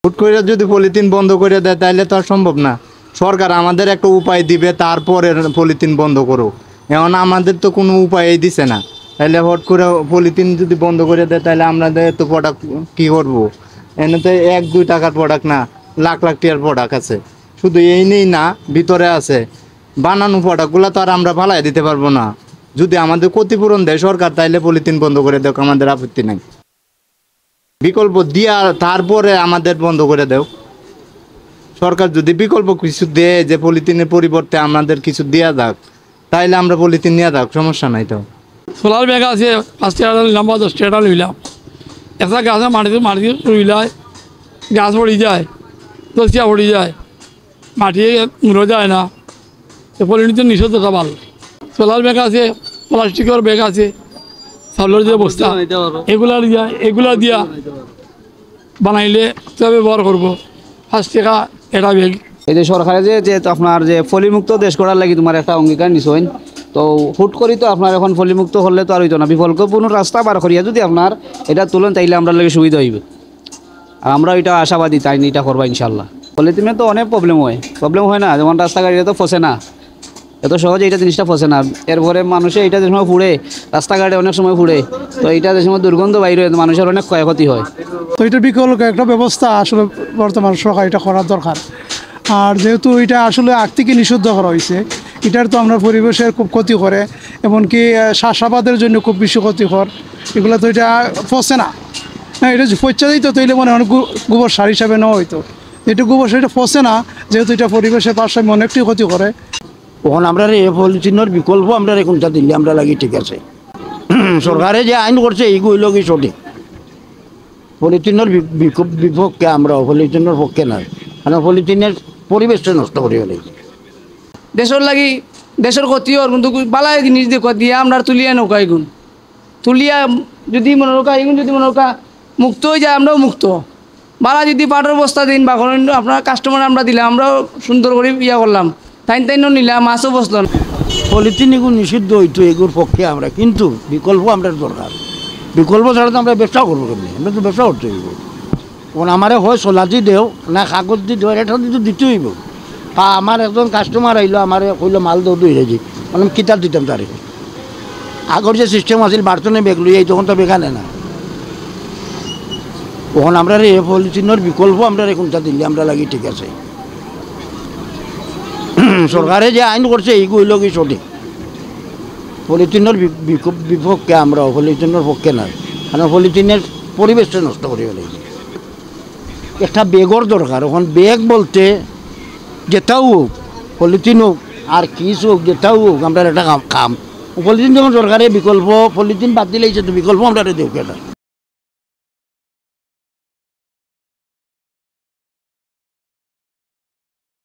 হুট করে যদি পলিথিন বন্ধ করে দেয় তাহলে তো আর সম্ভব না। সরকার আমাদের একটা উপায় দিবে, তারপরে পলিথিন বন্ধ করো। এখন আমাদের তো কোনো উপায়ই দিছে না। তাহলে হট করে পলিথিন যদি বন্ধ করে দেয় তাহলে আমাদের তো প্রোডাক্ট কী করবো? এনে তো 1-2 টাকার প্রোডাক্ট না, লাখ লাখ টাকার প্রোডাক্ট আছে। শুধু এই নেই না, ভিতরে আছে বানানো প্রোডাক্টগুলো, তো আর আমরা ফালাই দিতে পারবো না। যদি আমাদের ক্ষতিপূরণ দেয় সরকার তাইলে পলিথিন বন্ধ করে দেখ, আমাদের আপত্তি নাই। বিকল্প দিয়া তারপরে আমাদের বন্ধ করে দেও। সরকার যদি বিকল্প কিছু দেয় যে পলিথিনের পরিবর্তে আমাদের কিছু দেওয়া যাক, তাইলে আমরা পলিথিন নিয়ে যাক, সমস্যা নাই। তো সোলার ব্যাগ আছে 5 টাকা নিলাম বা 10 টাকা নিলাম। একটা গাছে মাটি রুইলায় গাছ পড়ে যায়, দশিয়া পড়ে যায়, মাটি মুড়ো যায় না। পলিথিন নিষেধতা ভালো। সোলার ব্যাগ আছে, প্লাস্টিকের ব্যাগ আছে, চাউলের যে বস্তা এগুলা দিয়া বানাইলে ব্যবহার করবো। 5 টাকা এটা ব্যাগ। এই যে সরকারে যে আপনার যে ফলিমুক্ত দেশ করার লাগি তোমার একটা অঙ্গীকার নিছেন, তো হুট করি তো আপনার এখন ফলিমুক্ত হলে তো আর হইতো না। বিকল্পপূর্ণ রাস্তা বার করিয়া যদি আপনার এটা তুলেন তাইলে আমরা লাগে সুবিধা হইবে। আর আমরা এটা আশাবাদী তাই এটা করবা ইনশাল্লাহ। পলিথিনে তো অনেক প্রবলেম হয় না, যেমন রাস্তাঘাটে তো ফসে না, এত সহজে এটা জিনিসটা ফসে না। এরপরে মানুষে এটা যে সময় ফুড়ে, রাস্তাঘাটে অনেক সময় ফুড়ে, তো এটা যে সময় দুর্গন্ধ বাইরে মানুষের অনেক ক্ষয়ক্ষতি হয়। তো এটার বিকল্প একটা ব্যবস্থা আসলে বর্তমান সরকার এটা করার দরকার। আর যেহেতু এটা আসলে আগ থেকে নিষিদ্ধ করা হয়েছে, এটার তো আমরা পরিবেশের খুব ক্ষতি করে, এমনকি চাষাবাদের জন্য খুব বেশি ক্ষতিকর। এগুলো তো এটা ফসে না, হ্যাঁ, এটা পচা দিত তাইলে মনে অনেক গোবর সার হিসাবে নেওয়া হইতো। এটা গোবর সার এটা ফসে না, যেহেতু এটা পরিবেশের ভারসাম্য অনেকটাই ক্ষতি করে। তখন আমরা এই পলিথিনের বিকল্প আমরা কোনটা দিলে আমরা লাগি ঠিক আছে। সরকারে যে আইন করছে এইগুলো কি সঠিক। পলিথিনের বিপক্ষে আমরা, পলিথিনের পক্ষে নয়, কারণ পলিথিনের পরিবেশটা নষ্ট করে ফেলে। দেশের লাগি দেশের ক্ষতি হওয়ার কিন্তু বালাই জিনিস দিয়ে আমরা তুলিয়া নৌকা এগুন তুলিয়া যদি মনে রোকা এগুন যদি মনে রোকা মুক্ত হয়ে যায়, আমরাও মুক্ত। বালা যদি পাটের বস্তা দিন বা আপনার কাস্টমার আমরা দিলাম, আমরাও সুন্দর করে ইয়া করলাম, তাইনও নিলাম, মাছও বসলাম। পলিথিন এগুলো নিষিদ্ধ হইতো, এগুলোর পক্ষে আমরা, কিন্তু বিকল্প আমরা দরকার। বিকল্প ছাড়া তো আমরা ব্যবসা করবো কেমনি? আমরা তো ব্যবসা করতে হইব। কারণ আমার হয় সোলাতি দেও না কাগজ দি দেও, এটা কিন্তু দিতে হইব। আমার একজন কাস্টমার আইলো, আমার কইলো মাল দেও 2 কেজি, মানে কিতাব দিতাম তারে। আগর যে সিস্টেম আছিল বার্তনে বেগ লই, তখন তো বেগ আনে না। তখন আমরা এই পলিথিনের বিকল্প আমরা কোনটা দিলে আমরা লাগি ঠিক আছে। সরকারে যে আইন করছে এইগুলো কি সঠিক। পলিথিনের বিপক্ষে আমরা, পলিথিনের পক্ষে নয়, কারণ পলিথিনের পরিবেশটা নষ্ট করে ফেলে। একটা ব্যাগর দরকার। এখন ব্যাগ বলতে যেটাও হোক, পলিথিন হোক আর কিস হোক, যেটাও হোক আমরা একটা কাম। পলিথিন যখন সরকারে বিকল্প, পলিথিন বাদ দিলেই তো বিকল্প আমরা দেব কেটা।